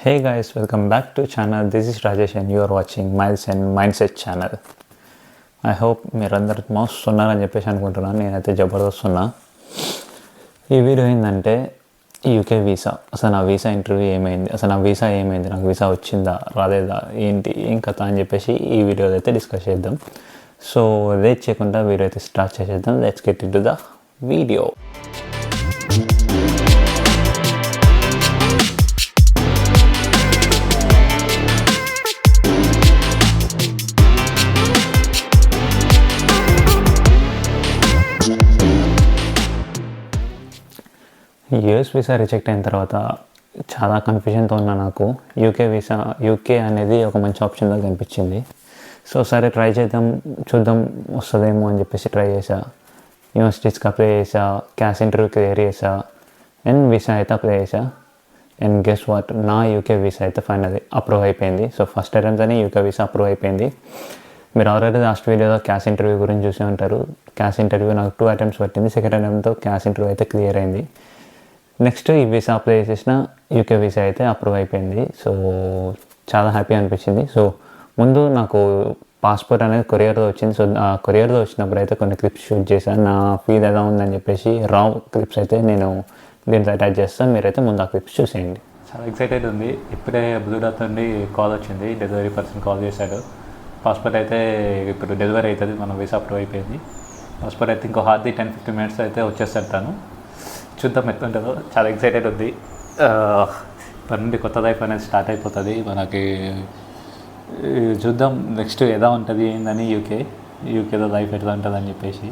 Hey guys, welcome back to channel. This is Rajesh and you are watching Miles and Mindset channel. I hope మీరందరూ మస్తు ఉన్నారని చెప్పేసి అనుకుంటున్నాను. నేనైతే జబర్దస్త్ ఉన్నా. ఈ వీడియో ఏంటంటే యూకే వీసా, అసలు నా వీసా ఇంటర్వ్యూ ఏమైంది, అసలు నా వీసా ఏమైంది, నాకు వీసా వచ్చిందా రాలేదా, ఏంటి ఏం కథ అని చెప్పేసి ఈ వీడియోలో అయితే డిస్కస్ చేద్దాం. సో లేట్ చేయకుండా వీడియో అయితే స్టార్ట్ చేసేద్దాం. Let's get into the video. US visa reject అయిన తర్వాత చాలా కన్ఫ్యూజన్తో ఉన్నా. నాకు యూకే అనేది ఒక మంచి ఆప్షన్గా కనిపించింది. సో సరే ట్రై చేద్దాం, చూద్దాం వస్తుందేమో అని చెప్పేసి ట్రై చేసా. యూనివర్సిటీస్కి అప్లై చేసా, క్యాష్ ఇంటర్వ్యూ క్లియర్ చేసా, అండ్ వీసా అయితే అప్లై చేసా. అండ్ గెస్ వాట్, నా యూకే వీసా అయితే ఫైనల్లీ అప్రూవ్ అయిపోయింది. సో ఫస్ట్ అటెంప్ట్తోనే యూకే వీసా అప్రూవ్ అయిపోయింది. మీరు ఆల్రెడీ లాస్ట్ వీడియోలో క్యాష్ ఇంటర్వ్యూ గురించి చూసే ఉంటారు. క్యాష్ ఇంటర్వ్యూ నాకు 2 అటెంప్ట్స్ పట్టింది. సెకండ్ అటెంప్ట్తో క్యాష్ ఇంటర్వ్యూ అయితే క్లియర్ అయింది. నెక్స్ట్ ఈ వీసా అప్లై చేసేసిన యూకే వీసా అయితే అప్రూవ్ అయిపోయింది. సో చాలా హ్యాపీ అనిపించింది. సో ముందు నాకు పాస్పోర్ట్ అనేది కొరియర్లో వచ్చింది. సో ఆ కొరియర్లో వచ్చినప్పుడు అయితే కొన్ని క్లిప్స్ షూట్ చేశాను. నా ఫీల్ ఎలా ఉందని చెప్పేసి రా క్లిప్స్ అయితే నేను దీంట్లో అటాచ్ చేస్తాను. మీరైతే ముందు ఆ క్లిప్స్ చూసేయండి. చాలా ఎక్సైటెడ్ ఉంది. ఇప్పుడే బ్లూడార్త్ నుండి కాల్ వచ్చింది. డెలివరీ పర్సన్ కాల్ చేశాడు. పాస్పోర్ట్ అయితే ఇప్పుడు డెలివరీ అవుతుంది, మన వీసా అప్రూవ్ అయిపోయింది. పాస్పోర్ట్ అయితే ఇంకో హార్డ్లీ 10-15 మినిట్స్ అయితే వచ్చేస్తాడు తను. చూద్దాం ఎట్లుంటుందో. చాలా ఎక్సైటెడ్ ఉంది. ఇప్పటి నుండి కొత్త లైఫ్ అనేది స్టార్ట్ అయిపోతుంది మనకి. చూద్దాం నెక్స్ట్ ఎలా ఉంటుంది ఏందని, యూకేలో లైఫ్ ఎట్లా ఉంటుంది అని చెప్పేసి.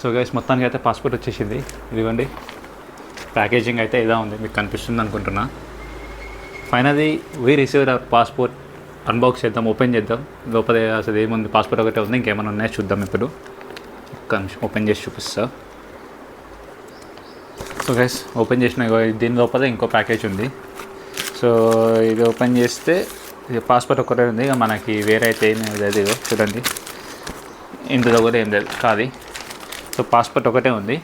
సో గైస్, మొత్తానికి అయితే పాస్పోర్ట్ వచ్చేసింది. ఇదిగోండి, ప్యాకేజింగ్ అయితే ఎలా ఉంది మీకు కనిపిస్తుంది అనుకుంటున్నా. Finally we received our passport. Unbox చేద్దాం, ఓపెన్ చేద్దాం. లోపల అసలు ఏముంది, పాస్పోర్ట్ ఒకటే ఉంది, ఇంకేమైనా ఉన్నాయో చూద్దాం. ఇప్పుడు ఓపెన్ చేసి చూపిస్తా. సో గైస్, ఓపెన్ చేసిన దీని లోపల ఇంకో ప్యాకేజ్ ఉంది. సో ఇది ఓపెన్ చేస్తే ఇది పాస్పోర్ట్ ఒకటే ఉంది. ఇక మనకి వేరే అయితే ఏం లేదు. ఇదో చూడండి, ఇందులో కూడా ఏం లేదు కాదు. సో పాస్పోర్ట్ ఒకటే ఉంది.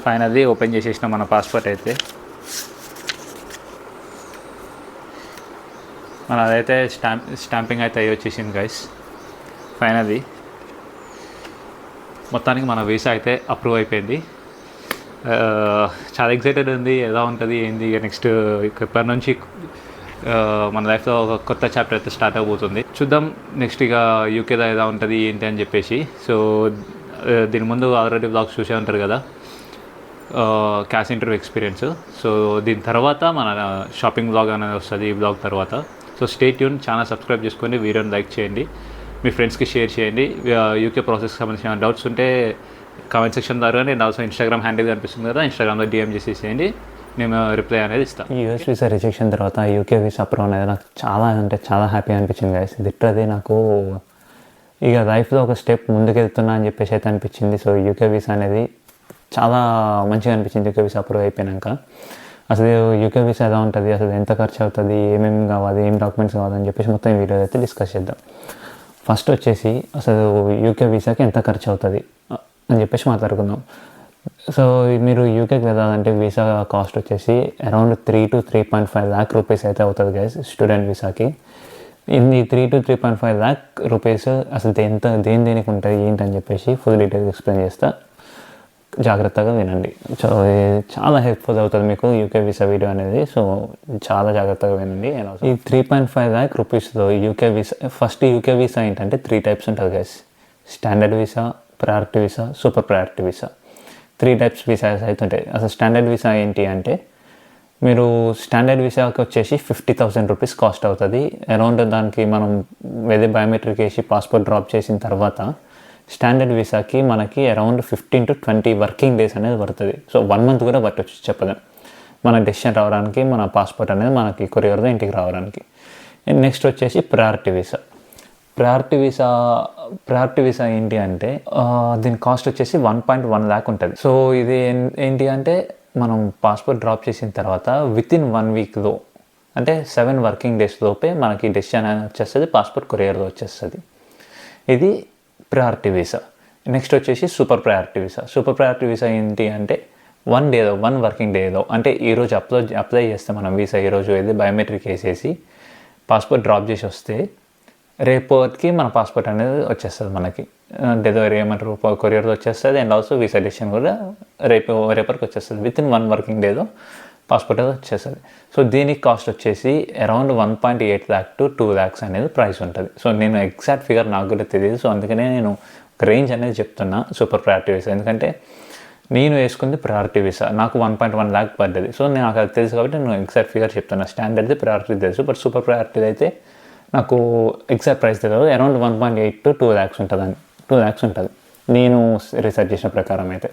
ఫైనల్లీ ఓపెన్ చేసేసిన మన పాస్పోర్ట్ అయితే. మన అదైతే స్టాంపింగ్ అయితే అయ్యి వచ్చేసింది గైస్. ఫైనల్లీ మొత్తానికి మన వీసా అయితే అప్రూవ్ అయిపోయింది. చాలా ఎక్సైటెడ్ ఉంది. ఎలా ఉంటుంది ఏంది ఇక నెక్స్ట్ ఇప్పటి నుంచి మన లైఫ్లో ఒక కొత్త చాప్టర్ అయితే స్టార్ట్ అవబోతుంది. చూద్దాం నెక్స్ట్ ఇక యూకేలో ఎలా ఉంటుంది ఏంటి అని చెప్పేసి. సో దీని ముందు ఆల్రెడీ బ్లాగ్స్ చూసే ఉంటారు కదా, క్యాష్ ఇంటర్వ్యూ ఎక్స్పీరియన్స్. సో దీని తర్వాత మన షాపింగ్ బ్లాగ్ అనేది వస్తుంది ఈ బ్లాగ్ తర్వాత. So stay tune, channel subscribe చేసుకోండి, వీడియోని లైక్ చేయండి, మీ ఫ్రెండ్స్కి షేర్ చేయండి. యూకే ప్రాసెస్కి సంబంధించిన డౌట్స్ ఉంటే కామెంట్ సెక్షన్ ద్వారా నేను ఆల్సో ఇన్స్టాగ్రామ్ హ్యాండిల్ కనిపిస్తుంది కదా, ఇన్స్టాగ్రామ్లో డిఎం చేసేసేయండి, నేను రిప్లై అనేది ఇస్తాను. యూఎస్ వీసా రిజెక్షన్ తర్వాత యూకే వీసా అప్రూవ్ అనేది నాకు చాలా అంటే చాలా హ్యాపీ అనిపించింది గైస్. లిటరల్లీ నాకు ఇక లైఫ్లో ఒక స్టెప్ ముందుకెళ్తున్నా అని చెప్పేసి అయితే అనిపించింది. సో యూకే వీసా అనేది చాలా మంచిగా అనిపించింది. యూకే వీసా అప్రూవ్ అయిపోయాక అసలు యూకే వీసా ఎలా ఉంటుంది, అసలు ఎంత ఖర్చు అవుతుంది, ఏమేమి కావాలి, ఏం డాక్యుమెంట్స్ కావాలని చెప్పేసి మొత్తం వీడియో అయితే డిస్కస్ చేద్దాం. ఫస్ట్ వచ్చేసి అసలు యూకే వీసాకి ఎంత ఖర్చు అవుతుంది అని చెప్పేసి మాట్లాడుకుందాం. సో మీరు యూకేకి వెళ్ళాలంటే వీసా కాస్ట్ వచ్చేసి అరౌండ్ 3 to 3.5 lakh రూపీస్ అయితే అవుతుంది గైస్ స్టూడెంట్ వీసాకి. ఇది 3 to 3.5 lakh రూపీస్ అసలు దేనికి ఉంటుంది ఏంటని చెప్పేసి ఫుల్ డీటెయిల్స్ ఎక్స్ప్లెయిన్ చేస్తా, జాగ్రత్తగా వినండి. సో చాలా హెల్ప్ఫుల్ అవుతుంది మీకు యూకే వీసా వీడియో అనేది. సో చాలా జాగ్రత్తగా వినండి. ఈ 3.5 lakh రూపీస్లో UK visa, first UK visa ఏంటంటే 3 types ఉంటుంది guys. Standard visa, priority visa, super priority visa, 3 types visas అయితే ఉంటాయి. అసలు స్టాండర్డ్ వీసా ఏంటి అంటే, మీరు స్టాండర్డ్ వీసాకి వచ్చేసి 50,000 రూపీస్ కాస్ట్ అవుతుంది. అరౌండ్ దానికి మనం వెళ్ళి బయోమెట్రిక్ వేసి పాస్పోర్ట్ డ్రాప్ చేసిన తర్వాత స్టాండర్డ్ వీసాకి మనకి అరౌండ్ 15 to 20 వర్కింగ్ డేస్ అనేది పడుతుంది. సో 1 month కూడా పట్టవచ్చు చెప్పలేం మన డెసిషన్ రావడానికి, మన పాస్పోర్ట్ అనేది మనకి కొరియర్లో ఇంటికి రావడానికి. అండ్ నెక్స్ట్ వచ్చేసి ప్రయారిటీ వీసా. ప్రయారిటీ వీసా ఏంటి అంటే దీని కాస్ట్ వచ్చేసి 1.1 lakh ఉంటుంది. సో ఇది ఏంటి అంటే మనం పాస్పోర్ట్ డ్రాప్ చేసిన తర్వాత వితిన్ 1 weekలో అంటే 7 working days లోపే మనకి డెసిషన్ అనేది వచ్చేస్తుంది, పాస్పోర్ట్ కొరియర్లో వచ్చేస్తుంది. ఇది ప్రయారిటీ వీసా. నెక్స్ట్ వచ్చేసి super priority visa. Super priority visa ఏంటి అంటే వన్ వర్కింగ్ డేలో అంటే ఈరోజు అప్లై చేస్తే మనం వీసా ఈరోజు ఏది బయోమెట్రిక్ వేసేసి పాస్పోర్ట్ డ్రాప్ చేసి వస్తే రేపటికి మన పాస్పోర్ట్ అనేది వచ్చేస్తుంది మనకి. డెలివరీ ఏమంటారు కొరియర్తో వచ్చేస్తుంది. అండ్ ఆల్సో వీసా డిసిషన్ కూడా రేపటికి వచ్చేస్తుంది. విత్ ఇన్ 1 వర్కింగ్ డేలో పాస్పోర్ట్ అనేది వచ్చేస్తుంది. సో దీనికి కాస్ట్ వచ్చేసి అరౌండ్ 1.8 lakh to 2 lakhs అనేది ప్రైస్ ఉంటుంది. సో నేను ఎగ్జాక్ట్ ఫిగర్ నాకు కూడా తెలియదు. సో అందుకనే నేను ఒక రేంజ్ అనేది చెప్తున్నా సూపర్ ప్రయారిటీ వీసా. ఎందుకంటే నేను వేసుకుంది ప్రయారిటీ వీసా, నాకు 1.1 lakh పడ్డది. సో నాకు అది తెలుసు కాబట్టి నేను ఎగ్జాక్ట్ ఫిగర్ చెప్తున్నా. స్టాండర్డ్ది ప్రయారిటీ తెలుసు, బట్ సూపర్ ప్రయారిటీ అయితే నాకు ఎగ్జాక్ట్ ప్రైస్ తెలియదు. అరౌండ్ 1.8 to 2 lakhs ఉంటుందండి. 2 lakhs ఉంటుంది నేను రీసెర్చ్ చేసిన ప్రకారం అయితే.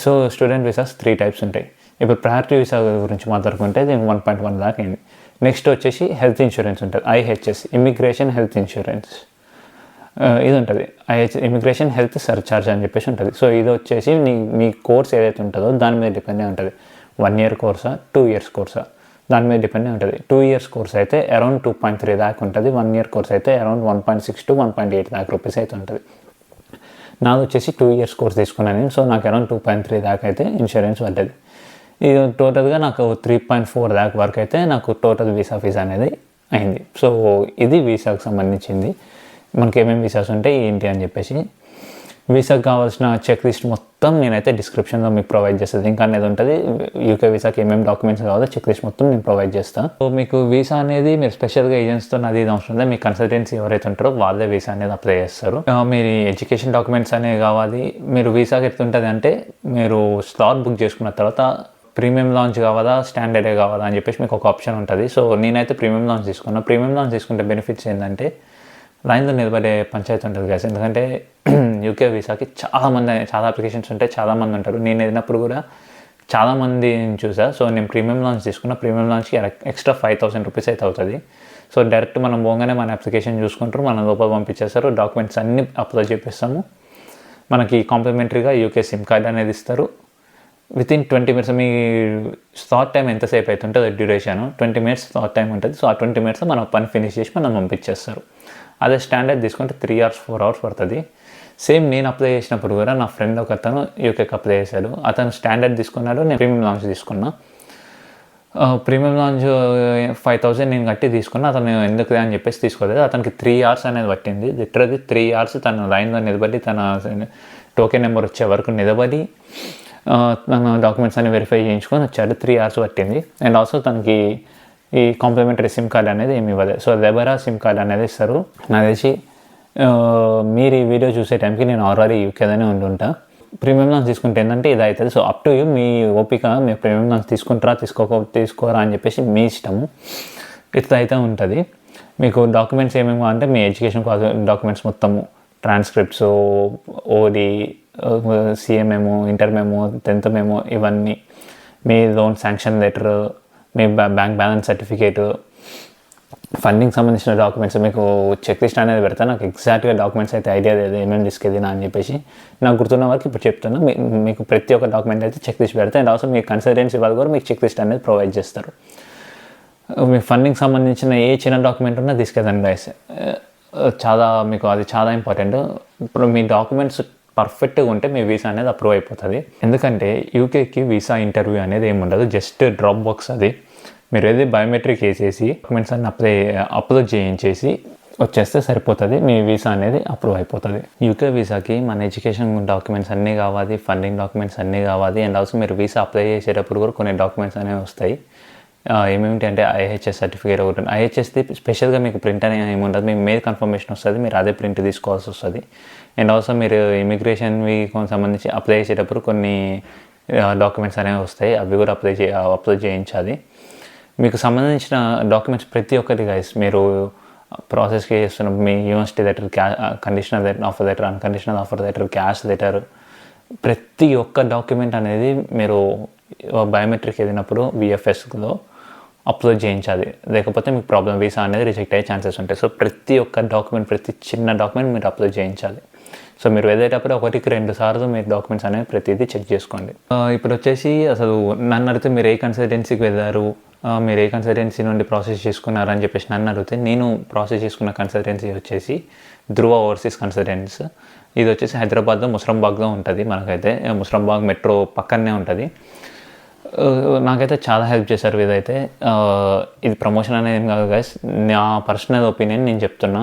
సో స్టూడెంట్ వీసాస్ 3 types ఉంటాయి. ఇప్పుడు ప్రయారిటీ వీసా గురించి మాట్లాడుకుంటే దీనికి 1.1 lakh అయింది. నెక్స్ట్ వచ్చేసి హెల్త్ ఇన్సూరెన్స్ ఉంటుంది, IHS ఇమిగ్రేషన్ హెల్త్ ఇన్సూరెన్స్. ఇది ఉంటుంది ఇమిగ్రేషన్ హెల్త్ సర్చార్జ్ అని చెప్పేసి ఉంటుంది. సో ఇది వచ్చేసి మీ కోర్స్ ఏదైతే ఉంటుందో దాని మీద డిపెండ్ అయి ఉంటుంది. 1 year కోర్సా 2 years కోర్సా దాని మీద డిపెండ్ అయి ఉంటుంది. 2 years కోర్స్ అయితే అరౌండ్ 2.3 lakh ఉంటుంది. 1 year కోర్స్ అయితే అరౌండ్ 1.6 to 1.8 lakh రూపీస్ అయితే ఉంటుంది. నాది వచ్చేసి 2 years కోర్స్ తీసుకున్నాను నేను. సో నాకు అరౌండ్ 2.3 lakh అయితే ఇన్సూరెన్స్ పడ్డది. ఇది టోటల్గా నాకు 3.4 lakh వరకు అయితే నాకు టోటల్ వీసా ఫీజు అనేది అయింది. సో ఇది వీసాకు సంబంధించింది. మనకి ఏమేమి వీసాస్ ఉంటాయి ఏంటి అని చెప్పేసి. వీసాకి కావాల్సిన చెక్ లిస్ట్ మొత్తం నేనైతే డిస్క్రిప్షన్లో మీకు ప్రొవైడ్ చేస్తుంది. ఇంకా అనేది ఉంటుంది యూకే వీసాకి ఏమేమి డాక్యుమెంట్స్ కావాలో చెక్ లిస్ట్ మొత్తం నేను ప్రొవైడ్ చేస్తాను. సో మీకు వీసా అనేది మీరు స్పెషల్గా ఏజెంట్స్తో అది ఇది అవసరం లేదు. మీ కన్సల్టెన్సీ ఎవరైతే ఉంటారో వాళ్ళే వీసా అనేది అప్లై చేస్తారు. మీరు ఎడ్యుకేషన్ డాక్యుమెంట్స్ అనేవి కావాలి. మీరు వీసాకి ఎట్లుంటుంది అంటే మీరు స్లాట్ బుక్ చేసుకున్న తర్వాత ప్రీమియం లాంచ్ కావాలా స్టాండర్డే కావాలా అని చెప్పేసి మీకు ఒక ఆప్షన్ ఉంటుంది. సో నేనైతే ప్రీమియం లాంచ్ తీసుకున్నా. ప్రీమియం లాంచ్ తీసుకుంటే బెనిఫిట్స్ ఏంటంటే లైన్లో నిలబడే పంచాయతీ ఉంటుంది కదా. ఎందుకంటే యూకే వీసాకి చాలా అప్లికేషన్స్ ఉంటాయి, చాలామంది ఉంటారు. నేను వెళ్ళినప్పుడు కూడా చాలామందిని చూసా. సో నేను ప్రీమియం లాంచ్ తీసుకున్నా. ప్రీమియం లాంచ్కి ఎక్స్ట్రా 5,000 రూపీస్ అయితే అవుతుంది. సో డైరెక్ట్ మనం పోగానే మన అప్లికేషన్ చూసుకుంటారు, మన లోపల పంపించేస్తారు, డాక్యుమెంట్స్ అన్నీ అప్లోడ్ చేపిస్తాము. మనకి కాంప్లిమెంటరీగా యూకే సిమ్ కార్డ్ అనేది ఇస్తారు. With in 20 minutes me slot time ఎంతసేపు అవుతుంటుంది డ్యూరేషన్ 20 minutes స్లాట్ టైం ఉంటుంది. సో ఆ 20 minutes మనం పని ఫినిష్ చేసి మనం పంపించేస్తారు. అదే స్టాండర్డ్ తీసుకుంటే 3 hours 4 hours పడుతుంది. సేమ్ నేను అప్లై చేసినప్పుడు కూడా నా ఫ్రెండ్ ఒక అతను యూకేకి అప్లై చేశాడు. అతను స్టాండర్డ్ తీసుకున్నాడు, నేను ప్రీమియం లాంచ్ తీసుకున్నా. ప్రీమియం లాంచ్ 5,000 నేను కట్టి తీసుకున్నా. అతను ఎందుకు అని చెప్పేసి తీసుకోలేదు. అతనికి 3 hours అనేది పట్టింది. లిటరల్లీ 3 hours తన లైన్లో నిలబడి తన టోకెన్ నెంబర్ వచ్చే వరకు నిలబడి తన డాక్యుమెంట్స్ అన్ని వెరిఫై చేయించుకొని వచ్చాడు. 3 hours పట్టింది. అండ్ ఆల్సో తనకి ఈ కాంప్లిమెంటరీ సిమ్ కార్డ్ అనేది ఏమి ఇవ్వలేదు. సో లెబరా సిమ్ కార్డ్ అనేది ఇస్తారు. నాకు తెలిసి మీరు ఈ వీడియో చూసే టైంకి నేను ఆల్రెడీ యూకేలోనే ఉండుంటా. ప్రీమియం లాంచ్ తీసుకుంటే ఏంటంటే ఇది అవుతుంది. సో అప్ టు యూ, మీ ఓపిక. మీరు ప్రీమియం లాంచ్ తీసుకుంటారా తీసుకోరా అని చెప్పేసి మీ ఇష్టము. ఇట్లా అయితే ఉంటుంది. మీకు డాక్యుమెంట్స్ ఏమేమో అంటే మీ ఎడ్యుకేషన్ డాక్యుమెంట్స్ మొత్తము, ట్రాన్స్క్రిప్ట్స్, ఓడి, సిఎంఏమో, ఇంటర్ మెమో, 10th మెమో, ఇవన్నీ, మీ లోన్ శాంక్షన్ లెటర్, మీ బ్యాంక్ బ్యాలెన్స్ సర్టిఫికేట్, ఫండింగ్ సంబంధించిన డాక్యుమెంట్స్ మీకు చెక్ లిస్ట్ అనేది పెడతా. నాకు ఎగ్జాక్ట్గా డాక్యుమెంట్స్ అయితే ఐడియా లేదు ఏమేమి తీసుకెళ్ళినా అని చెప్పేసి. నాకు గుర్తున్న వరకు ఇప్పుడు చెప్తున్నా. మీకు ప్రతి ఒక్క డాక్యుమెంట్ అయితే చెక్ లిస్ట్ పెడతా. అండ్ ఆల్సో మీ కన్సల్టెన్సీ వాళ్ళు కూడా మీకు చెక్ లిస్ట్ అనేది ప్రొవైడ్ చేస్తారు. మీ ఫండింగ్ సంబంధించిన ఏ చిన్న డాక్యుమెంట్ ఉన్నా తీసుకెళ్ళండి గైస్. మీకు అది చాలా ఇంపార్టెంట్. ఇప్పుడు మీ డాక్యుమెంట్స్ పర్ఫెక్ట్గా ఉంటే మీ వీసా అనేది అప్రూవ్ అయిపోతుంది. ఎందుకంటే యూకేకి వీసా ఇంటర్వ్యూ అనేది ఏమి ఉండదు, జస్ట్ డ్రాప్ బాక్స్. అది మీరు ఏది బయోమెట్రిక్ వేసేసి డాక్యుమెంట్స్ అన్ని అప్లోడ్ చేయించేసి వచ్చేస్తే సరిపోతుంది. మీ వీసా అనేది అప్రూవ్ అయిపోతుంది. యూకే వీసాకి మన ఎడ్యుకేషన్ డాక్యుమెంట్స్ అన్నీ కావాలి, ఫండింగ్ డాక్యుమెంట్స్ అన్నీ కావాలి. అండ్ ఆల్సో మీరు వీసా అప్లై చేసేటప్పుడు కూడా కొన్ని డాక్యుమెంట్స్ అనేవి వస్తాయి. ఏమేమిటి అంటే IHS సర్టిఫికేట్ ఒకటి. IHSది స్పెషల్గా మీకు ప్రింట్ అనేది ఏమి ఉండదు. మీకు మెయిల్ కన్ఫర్మేషన్ వస్తుంది, మీరు అదే ప్రింట్ తీసుకోవాల్సి వస్తుంది. అండ్ ఆల్సో మీరు ఇమిగ్రేషన్వి సంబంధించి అప్లై చేసేటప్పుడు కొన్ని డాక్యుమెంట్స్ అనేవి వస్తాయి, అవి కూడా అప్లోడ్ చేయించాలి. మీకు సంబంధించిన డాక్యుమెంట్స్ ప్రతి ఒక్కటి గైస్ మీరు ప్రాసెస్కి చేస్తున్న మీ university letter, conditional offer letter, unconditional offer letter, CAS letter, ప్రతి ఒక్క డాక్యుమెంట్ అనేది మీరు బయోమెట్రిక్ వెళ్ళినప్పుడు VFSలో అప్లోడ్ చేయించాలి. లేకపోతే మీకు ప్రాబ్లం, వీసా అనేది రిజెక్ట్ అయ్యే ఛాన్సెస్ ఉంటాయి. సో ప్రతి ఒక్క డాక్యుమెంట్, ప్రతి చిన్న డాక్యుమెంట్ మీరు అప్లోడ్ చేయించాలి. సో మీరు వెళ్ళేటప్పుడు 1-2 సార్లు మీరు డాక్యుమెంట్స్ అనేవి ప్రతిదీ చెక్ చేసుకోండి. ఇప్పుడు వచ్చేసి అసలు నన్ను అడిగితే మీరు ఏ కన్సల్టెన్సీకి వెళ్ళారు, మీరు ఏ కన్సల్టెన్సీ నుండి ప్రాసెస్ చేసుకున్నారు అని చెప్పేసి నన్ను అడిగితే, నేను ప్రాసెస్ చేసుకున్న కన్సల్టెన్సీ వచ్చేసి ధ్రువ ఓవర్సీస్ కన్సల్టెంట్స్. ఇది వచ్చేసి హైదరాబాద్లో ముసరంబాగ్లో ఉంటుంది. మనకైతే ముసరంబాగ్ మెట్రో పక్కనే ఉంటుంది. నాకైతే చాలా హెల్ప్ చేశారు ఇదైతే. ఇది ప్రమోషన్ అనేది ఏం కాదు గైస్, నా పర్సనల్ ఒపీనియన్ నేను చెప్తున్నా.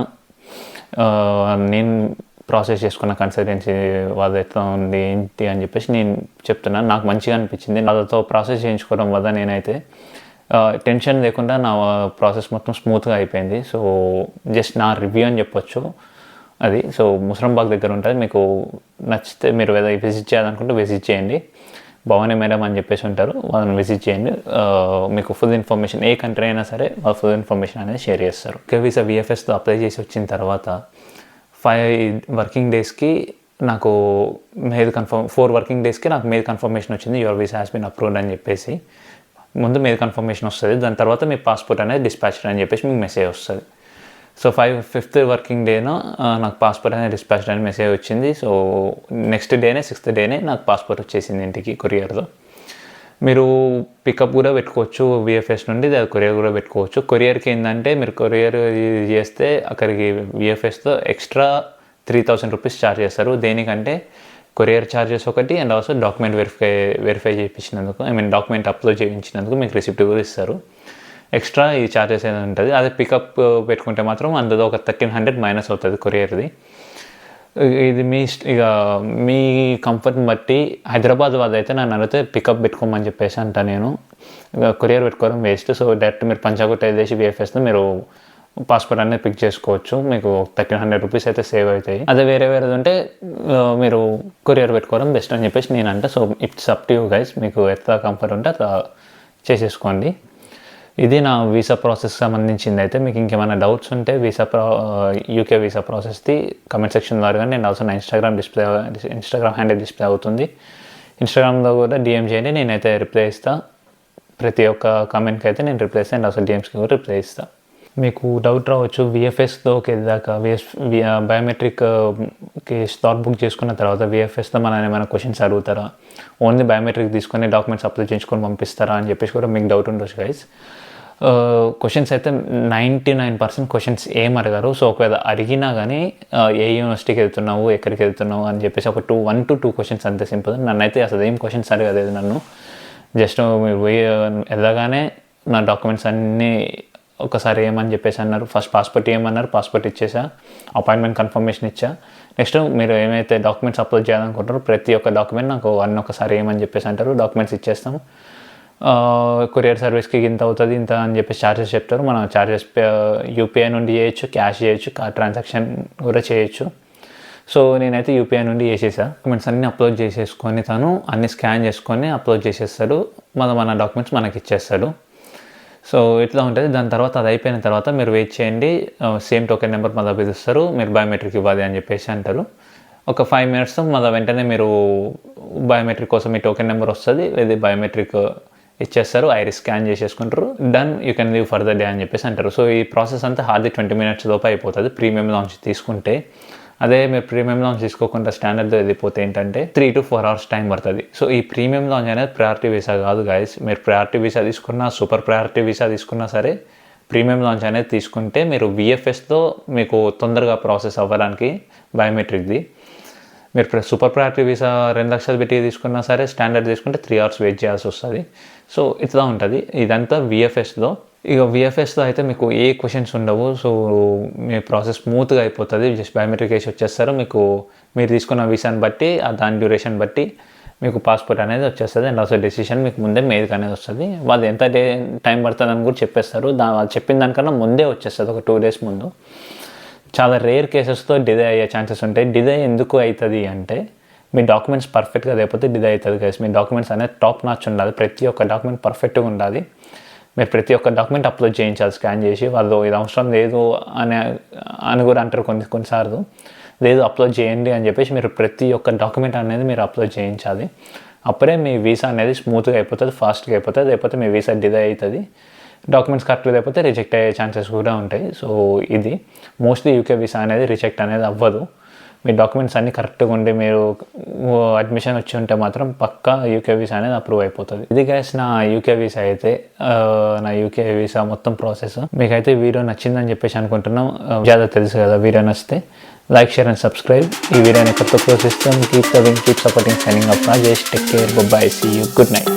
నేను ప్రాసెస్ చేసుకున్న కన్సల్టెన్సీ వాళ్ళు ఎట్లా ఉంది ఏంటి అని చెప్పేసి నేను చెప్తున్నాను. నాకు మంచిగా అనిపించింది. వాళ్ళతో ప్రాసెస్ చేయించుకోవడం వల్ల నేనైతే టెన్షన్ లేకుండా నా ప్రాసెస్ మొత్తం స్మూత్గా అయిపోయింది. సో జస్ట్ నా రివ్యూ అని చెప్పొచ్చు అది. సో ముసరంబాగ్ దగ్గర ఉంటుంది. మీకు నచ్చితే మీరు ఏదో విజిట్ చేయాలనుకుంటే విజిట్ చేయండి. భవానీ మేడం అని చెప్పేసి ఉంటారు, వాళ్ళని విజిట్ చేయండి. మీకు ఫుల్ ఇన్ఫర్మేషన్, ఏ కంట్రీ అయినా సరే వాళ్ళు ఫుల్ ఇన్ఫర్మేషన్ అనేది షేర్ చేస్తారు. వీసా VFSతో అప్లై చేసి వచ్చిన తర్వాత 5 వర్కింగ్ డేస్కి నాకు4 వర్కింగ్ డేస్కి నాకు మెయిల్ కన్ఫర్మేషన్ వచ్చింది. Your visa has been approved అని చెప్పేసి. ముందు మెయిల్ కన్ఫర్మేషన్ వస్తుంది, దాని తర్వాత మీ పాస్పోర్ట్ అనేది డిస్పాచ్డ్ అని చెప్పేసి మీకు మెసేజ్ వస్తుంది. సో 5th వర్కింగ్ డేనో నాకు పాస్పోర్ట్ అనేది డిస్పాచ్డ్ అని మెసేజ్ వచ్చింది. సో నెక్స్ట్ డేనే 6th డేనే నాకు పాస్పోర్ట్ వచ్చేసింది ఇంటికి కొరియర్లో. మీరు పికప్ కూడా పెట్టుకోవచ్చు VFS నుండి, అది కొరియర్ కూడా పెట్టుకోవచ్చు. కొరియర్కి ఏంటంటే మీరు కొరియర్ చేస్తే అక్కడికి VFSతో ఎక్స్ట్రా 3000 రూపీస్ ఛార్జ్ చేస్తారు. దేనికంటే కొరియర్ ఛార్జెస్ ఒకటి, అండ్ ఆల్సో డాక్యుమెంట్ వెరిఫై చేయించినందుకు, డాక్యుమెంట్ అప్లోడ్ చేయించినందుకు మీకు రిసిప్ట్ కూడా ఇస్తారు. ఎక్స్ట్రా ఈ ఛార్జెస్ ఏదైనా ఉంటుంది. అదే పికప్ పెట్టుకుంటే మాత్రం అందులో ఒక 1300 మైనస్ అవుతుంది కొరియర్ది. ఇది మీ కంఫర్ట్ని బట్టి. హైదరాబాద్ వాళ్ళైతే నన్ను అడిగితే పికప్ పెట్టుకోమని చెప్పేసి అంట. నేను కొరియర్ పెట్టుకోవడం వేస్ట్. సో డైరెక్ట్ మీరు పంచాగుట్ట వేసి VFSతో మీరు పాస్పోర్ట్ అనేది పిక్ చేసుకోవచ్చు. మీకు 1300 రూపీస్ అయితే సేవ్ అవుతాయి. అదే వేరేది ఉంటే మీరు కొరియర్ పెట్టుకోవడం బెస్ట్ అని చెప్పేసి నేను అంట. So it's up to you guys, మీకు ఎట్లా కంఫర్ట్ ఉంటే అట్లా చేసేసుకోండి. ఇది నా వీసా ప్రాసెస్ సంబంధించింది. అయితే మీకు ఇంకేమైనా డౌట్స్ ఉంటే UK వీసా ప్రాసెస్ది కమెంట్ సెక్షన్ ద్వారా, నేను ఆల్సో నా ఇన్స్టాగ్రామ్ హ్యాండిల్ డిస్ప్లే అవుతుంది. ఇన్స్టాగ్రామ్లో కూడా DM చేయండి, నేనైతే రిప్లై ఇస్తాను. ప్రతి ఒక్క కామెంట్కి అయితే నేను రిప్లై ఇస్తాను, అండ్ ఆల్సో DMస్కి కూడా రిప్లై ఇస్తాను. మీకు డౌట్ రావచ్చు, VFSలోకి వెళ్ళాక బయోమెట్రిక్కి స్లాట్ బుక్ చేసుకున్న తర్వాత VFSలో మనం ఏమైనా క్వశ్చన్స్ అడుగుతారా, ఓన్లీ బయోమెట్రిక్ తీసుకొని డాక్యుమెంట్స్ అప్లై చేయించుకొని పంపిస్తారా అని చెప్పేసి కూడా మీకు డౌట్ ఉండొచ్చు గైస్. క్వశ్చన్స్ అయితే 99% క్వశ్చన్స్ ఏం అడగారు. సో ఒకవేళ అడిగినా కానీ ఏ యూనివర్సిటీకి వెళ్తున్నావు, ఎక్కడికి వెళ్తున్నావు అని చెప్పేసి ఒక 1 to 2 క్వశ్చన్స్ అంతే సింపుల్. నన్నైతే అసలు ఏం క్వశ్చన్స్ అడగలేదు నన్ను. జస్ట్ మీరు వెళ్ళగానే నా డాక్యుమెంట్స్ అన్నీ ఒకసారి ఏమని చెప్పేసి అన్నారు. ఫస్ట్ పాస్పోర్ట్ ఏమన్నారు, పాస్పోర్ట్ ఇచ్చేసా, అపాయింట్మెంట్ కన్ఫర్మేషన్ ఇచ్చా. నెక్స్ట్ మీరు ఏమైతే డాక్యుమెంట్స్ అప్లోడ్ చేయాలనుకుంటారో ప్రతి ఒక్క డాక్యుమెంట్ నాకు ఒకసారి ఏమని చెప్పేసి అంటారు. డాక్యుమెంట్స్ ఇచ్చేస్తాం. కొరియర్ సర్వీస్కి ఇంత అవుతుంది, ఇంత అని చెప్పేసి ఛార్జెస్ చెప్తారు. మనం ఛార్జెస్ UPI నుండి చేయొచ్చు, క్యాష్ చేయొచ్చు, కార్డ్ ట్రాన్సాక్షన్ కూడా చేయొచ్చు. సో నేనైతే UPI నుండి చేసేసా. డాక్యుమెంట్స్ అన్నీ అప్లోడ్ చేసేసుకొని తను అన్ని స్కాన్ చేసుకొని అప్లోడ్ చేసేస్తాడు. మన డాక్యుమెంట్స్ మనకి ఇచ్చేస్తాడు. సో ఇట్లా ఉంటుంది. దాని తర్వాత అది అయిపోయిన తర్వాత మీరు వెయిట్ చేయండి. సేమ్ టోకెన్ నెంబర్ మళ్ళీ పిలుస్తారు, మీరు బయోమెట్రిక్ ఇవ్వాలి అని చెప్పేసి అంటారు. ఒక 5 minutes మళ్ళీ వెంటనే మీరు బయోమెట్రిక్ కోసం మీ టోకెన్ నెంబర్ వస్తుంది, ఇది బయోమెట్రిక్ ఇచ్చేస్తారు, ఐరిస్ స్కాన్ చేసేసుకుంటారు. Done, you can leave for the day అని చెప్పేసి అంటారు. సో ఈ ప్రాసెస్ అంతా హార్డ్లీ 20 minutes లోపు అయిపోతుంది ప్రీమియం లాంచ్ తీసుకుంటే. అదే మీరు ప్రీమియం లాంచ్ తీసుకోకుండా స్టాండర్డ్లో వెళ్ళిపోతే ఏంటంటే 3 to 4 hours టైం పడుతుంది. సో ఈ ప్రీమియం లాంచ్ అనేది ప్రయారిటీ వీసా కాదు గైస్. మీరు ప్రయారిటీ వీసా తీసుకున్నా, సూపర్ ప్రయారిటీ వీసా తీసుకున్నా సరే, ప్రీమియం లాంచ్ అనేది తీసుకుంటే మీరు VFSలో మీకు తొందరగా ప్రాసెస్ అవ్వడానికి బయోమెట్రిక్ది. మీరు సూపర్ ప్రయారిటీ వీసా 2 లక్షలు పెట్టి తీసుకున్నా సరే, స్టాండర్డ్ తీసుకుంటే 3 hours వెయిట్ చేయాల్సి వస్తుంది. సో ఇట్లా ఉంటుంది ఇదంతా VFSలో. ఇక VFSలో అయితే మీకు ఏ క్వశ్చన్స్ ఉండవు. సో మీ ప్రాసెస్ స్మూత్గా అయిపోతుంది. జస్ట్ బయోమెట్రిక్ వేసి వచ్చేస్తారు. మీరు తీసుకున్న వీసాని బట్టి, దాని డ్యూరేషన్ బట్టి మీకు పాస్పోర్ట్ అనేది వచ్చేస్తుంది. అండ్ ఆల్సో డెసిషన్ మీకు ముందే మెయిల్కి అనేది వస్తుంది. వాళ్ళు ఎంత టైం పడుతుందని కూడా చెప్పేస్తారు. వాళ్ళు చెప్పిన దానికన్నా ముందే వచ్చేస్తుంది, ఒక 2 days ముందు. చాలా రేర్ కేసెస్తో డిలే అయ్యే ఛాన్సెస్ ఉంటాయి. డిలే ఎందుకు అవుతుంది అంటే మీ డాక్యుమెంట్స్ పర్ఫెక్ట్గా లేకపోతే డిలే అవుతుంది కదా. మీ డాక్యుమెంట్స్ అనేది టాప్ నాచ్ ఉండాలి. ప్రతి ఒక్క డాక్యుమెంట్ పర్ఫెక్ట్గా ఉండాలి. మీరు ప్రతి ఒక్క డాక్యుమెంట్ అప్లోడ్ చేయించాలి స్కాన్ చేసి. వాళ్ళు ఇది అవసరం లేదు అని కూడా అంటారు కొన్నిసార్లు. లేదు అప్లోడ్ చేయండి అని చెప్పేసి మీరు ప్రతి ఒక్క డాక్యుమెంట్ అనేది మీరు అప్లోడ్ చేయించాలి. అప్పుడే మీ వీసా అనేది స్మూత్గా అయిపోతుంది, ఫాస్ట్గా అయిపోతుంది. లేకపోతే మీ వీసా డిలే అవుతుంది. డాక్యుమెంట్స్ కరెక్ట్గా లేకపోతే రిజెక్ట్ అయ్యే ఛాన్సెస్ కూడా ఉంటాయి. సో ఇది మోస్ట్లీ UK వీసా అనేది రిజెక్ట్ అనేది అవ్వదు. మీ డాక్యుమెంట్స్ అన్నీ కరెక్ట్గా ఉండి మీరు అడ్మిషన్ వచ్చి ఉంటే మాత్రం పక్కా యూకే వీసా అనేది అప్రూవ్ అయిపోతుంది. ఇది గైస్ నా యూకే వీసా అయితే నా యూకే వీసా మొత్తం ప్రాసెస్. మీకైతే వీడియో నచ్చిందని చెప్పేసి అనుకుంటున్నాం. జాదా తెలుసు కదా, వీడియో నచ్చితే లైక్, షేర్ అండ్ సబ్స్క్రైబ్. ఈ వీడియోని ఎక్కడితో ప్రోత్సహిస్తాం. Keep loving, keep supporting, signing up. Rajesh, take care, bye, see you, good night.